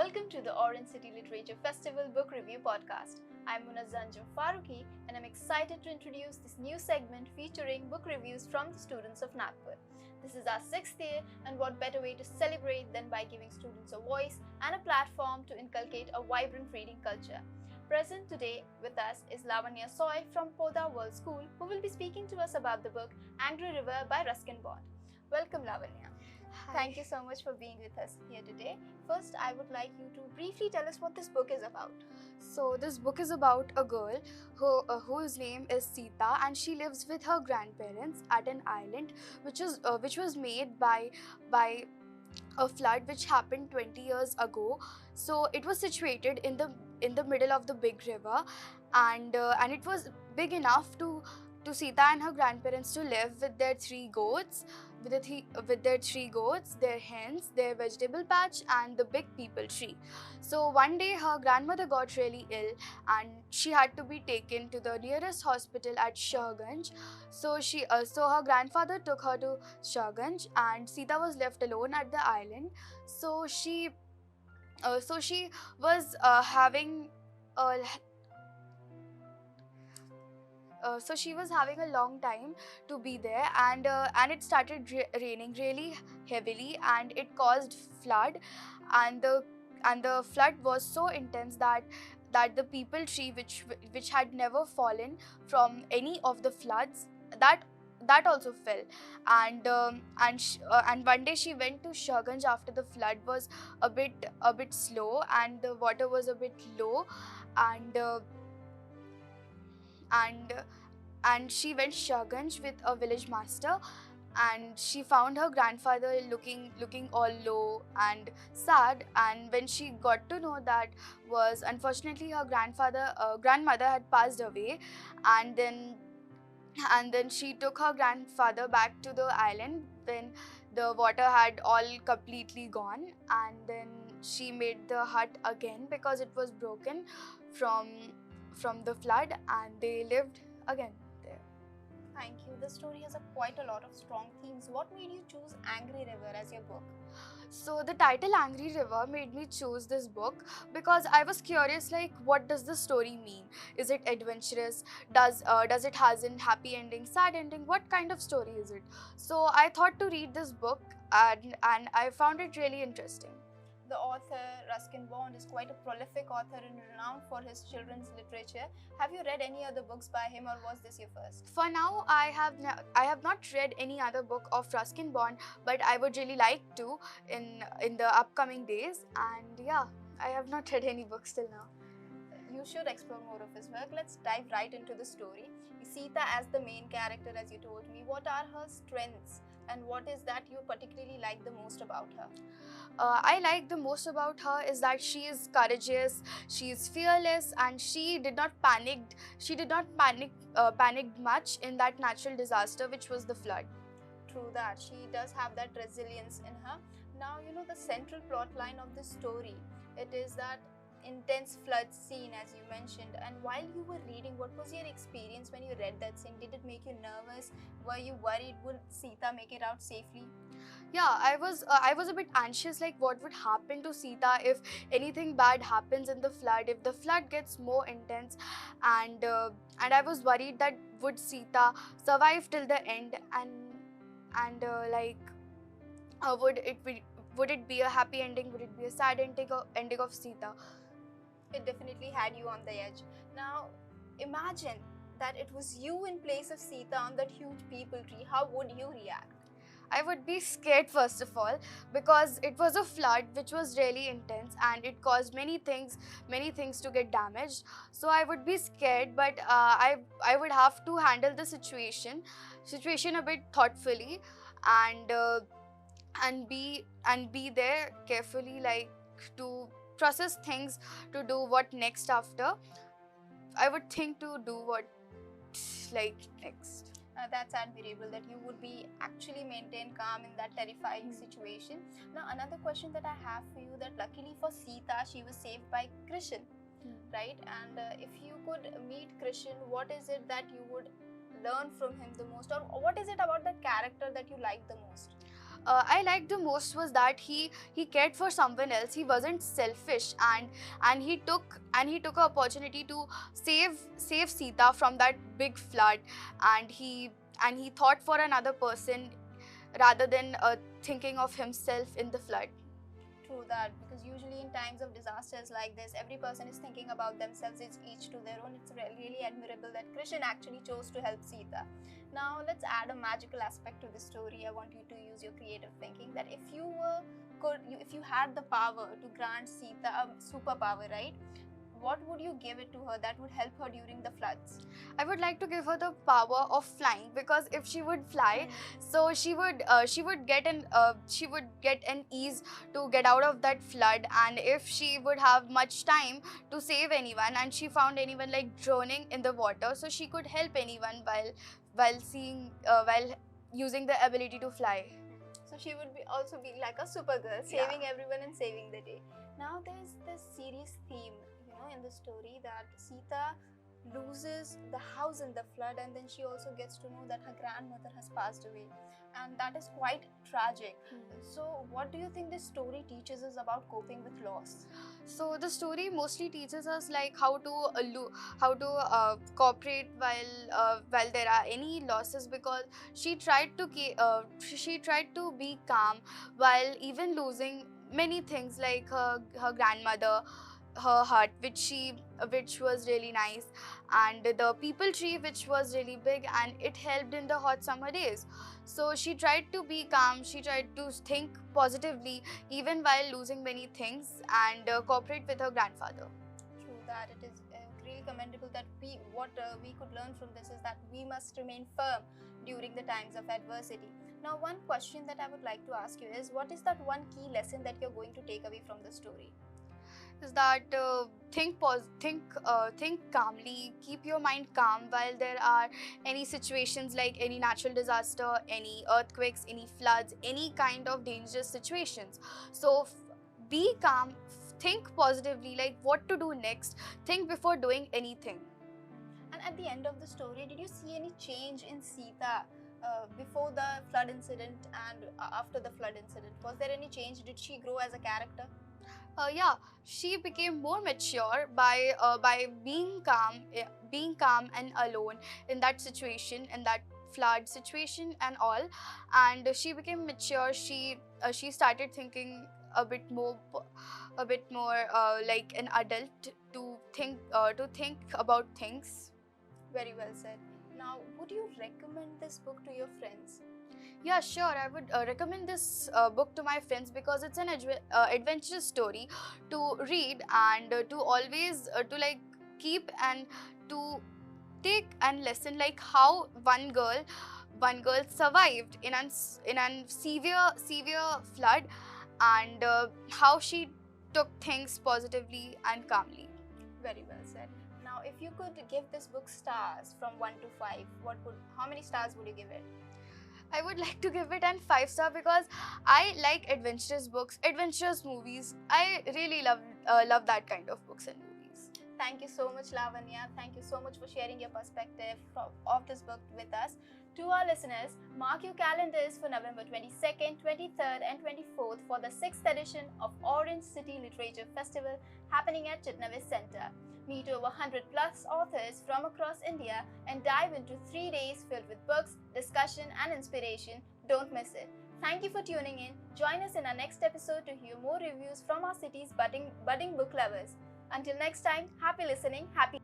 Welcome to the Orange City Literature Festival Book Review Podcast. I'm Munazanjum Faruqi and I'm excited to introduce this new segment featuring book reviews from the students of Nagpur. This is our 6th year, and what better way to celebrate than by giving students a voice and a platform to inculcate a vibrant reading culture. Present today with us is Lavanya Soy from Podar World School, who will be speaking to us about the book Angry River by Ruskin Bond. Welcome, Lavanya. Hi. Thank you so much for being with us here today. First, I would like you to briefly tell us what this book is about. So this book is about a girl whose name is Sita, and she lives with her grandparents at an island which was made by a flood which happened 20 years ago. So it was situated in the middle of the big river, and it was big enough to Sita and her grandparents to live with their three goats, their hens, their vegetable patch, and the big people tree. So one day her grandmother got really ill, and she had to be taken to the nearest hospital at Shahganj. So her grandfather took her to Shahganj, and Sita was left alone at the island. So she was having she was having a long time to be there, and it started raining really heavily, and it caused flood, and the flood was so intense that the people tree, which had never fallen from any of the floods, that also fell. And one day she went to Shahganj after the flood was a bit slow and the water was a bit low, and and and she went Shahganj with a village master, and she found her grandfather looking all low and sad. And when she got to know that was unfortunately her grandmother had passed away, and then she took her grandfather back to the island when the water had all completely gone, and then she made the hut again because it was broken from the flood, and they lived again there. Thank you. The story has quite a lot of strong themes. What made you choose Angry River as your book? So the title Angry River made me choose this book because I was curious, like, what does the story mean? Is it adventurous? Does it has a happy ending, sad ending? What kind of story is it? So I thought to read this book, and I found it really interesting. The author, Ruskin Bond, is quite a prolific author and renowned for his children's literature. Have you read any other books by him, or was this your first? For now, I have not read any other book of Ruskin Bond, but I would really like to in the upcoming days. And yeah, I have not read any books till now. You should explore more of his work. Let's dive right into the story. Sita as the main character, as you told me. What are her strengths, and what is that you particularly like the most about her? I like the most about her is that she is courageous, she is fearless, and she did not panic much in that natural disaster which was the flood. True that. She does have that resilience in her. Now, the central plot line of the story, it is that intense flood scene, as you mentioned. And while you were reading, what was your experience when you read that scene? Did it make you nervous? Were you worried? Would Sita make it out safely? Yeah, I was a bit anxious, like what would happen to Sita if anything bad happens in the flood, if the flood gets more intense, and I was worried that would Sita survive till the end, and would it be a happy ending, would it be a sad ending of Sita? It definitely had you on the edge. Now, imagine that it was you in place of Sita on that huge people tree. How would you react? I would be scared first of all, because it was a flood which was really intense and it caused many things to get damaged. So I would be scared, but I would have to handle the situation a bit thoughtfully, and be there carefully, like to process things, to do what next after. I would think to do what next. That's admirable that you would be actually maintain calm in that terrifying situation. Now, another question that I have for you, that luckily for Sita, she was saved by Krishan, right? And if you could meet Krishan, what is it that you would learn from him the most, or what is it about that character that you like the most? I liked the most was that he cared for someone else. He wasn't selfish, and he took an opportunity to save Sita from that big flood, and he thought for another person rather than thinking of himself in the flood. True that, because usually in times of disasters like this, every person is thinking about themselves, it's each to their own. It's really admirable that Krishan actually chose to help Sita. Now let's add a magical aspect to the story. I want you to use your creative thinking that if you had the power to grant Sita a superpower, right? What would you give it to her that would help her during the floods? I would like to give her the power of flying, because if she would fly, so she would get an ease to get out of that flood. And if she would have much time to save anyone, and she found anyone like drowning in the water, so she could help anyone while using the ability to fly. So she would also be like a supergirl, saving everyone and saving the day. Now there's this serious theme, in the story, that Sita loses the house in the flood, and then she also gets to know that her grandmother has passed away, and that is quite tragic. So what do you think this story teaches us about coping with loss? So the story mostly teaches us like how to cooperate while there are any losses, because she tried to be calm while even losing many things like her grandmother, her hut which was really nice, and the people tree which was really big, and it helped in the hot summer days. So she tried to be calm, she tried to think positively even while losing many things, and cooperate with her grandfather. True that. It is really commendable that we could learn from this is that we must remain firm during the times of adversity. Now one question that I would like to ask you is, what is that one key lesson that you're going to take away from the story? Is that think calmly, keep your mind calm while there are any situations like any natural disaster, any earthquakes, any floods, any kind of dangerous situations. So be calm, think positively, like what to do next, think before doing anything. And at the end of the story, did you see any change in Sita before the flood incident and after the flood incident? Was there any change? Did she grow as a character? Yeah, she became more mature by being calm and alone in that situation, in that flood situation and all, and she became mature. She started thinking a bit more like an adult, to think about things. Very well said. Now, would you recommend this book to your friends? Yeah, sure. I would recommend this book to my friends, because it's an adventurous story to read, and to always to like keep and to take and listen, like how one girl survived in an severe flood, and how she took things positively and calmly. Very well said. Now, if you could give this book stars from 1 to 5, how many stars would you give it? I would like to give it an 5-star, because I like adventurous books, adventurous movies. I really love that kind of books and movies. Thank you so much, Lavanya. Thank you so much for sharing your perspective of this book with us. To our listeners, mark your calendars for November 22nd, 23rd and 24th for the 6th edition of Orange City Literature Festival happening at Chitnavis Center. Meet over 100 plus authors from across India and dive into 3 days filled with books, discussion and inspiration. Don't miss it. Thank you for tuning in. Join us in our next episode to hear more reviews from our city's budding book lovers. Until next time, happy listening, happy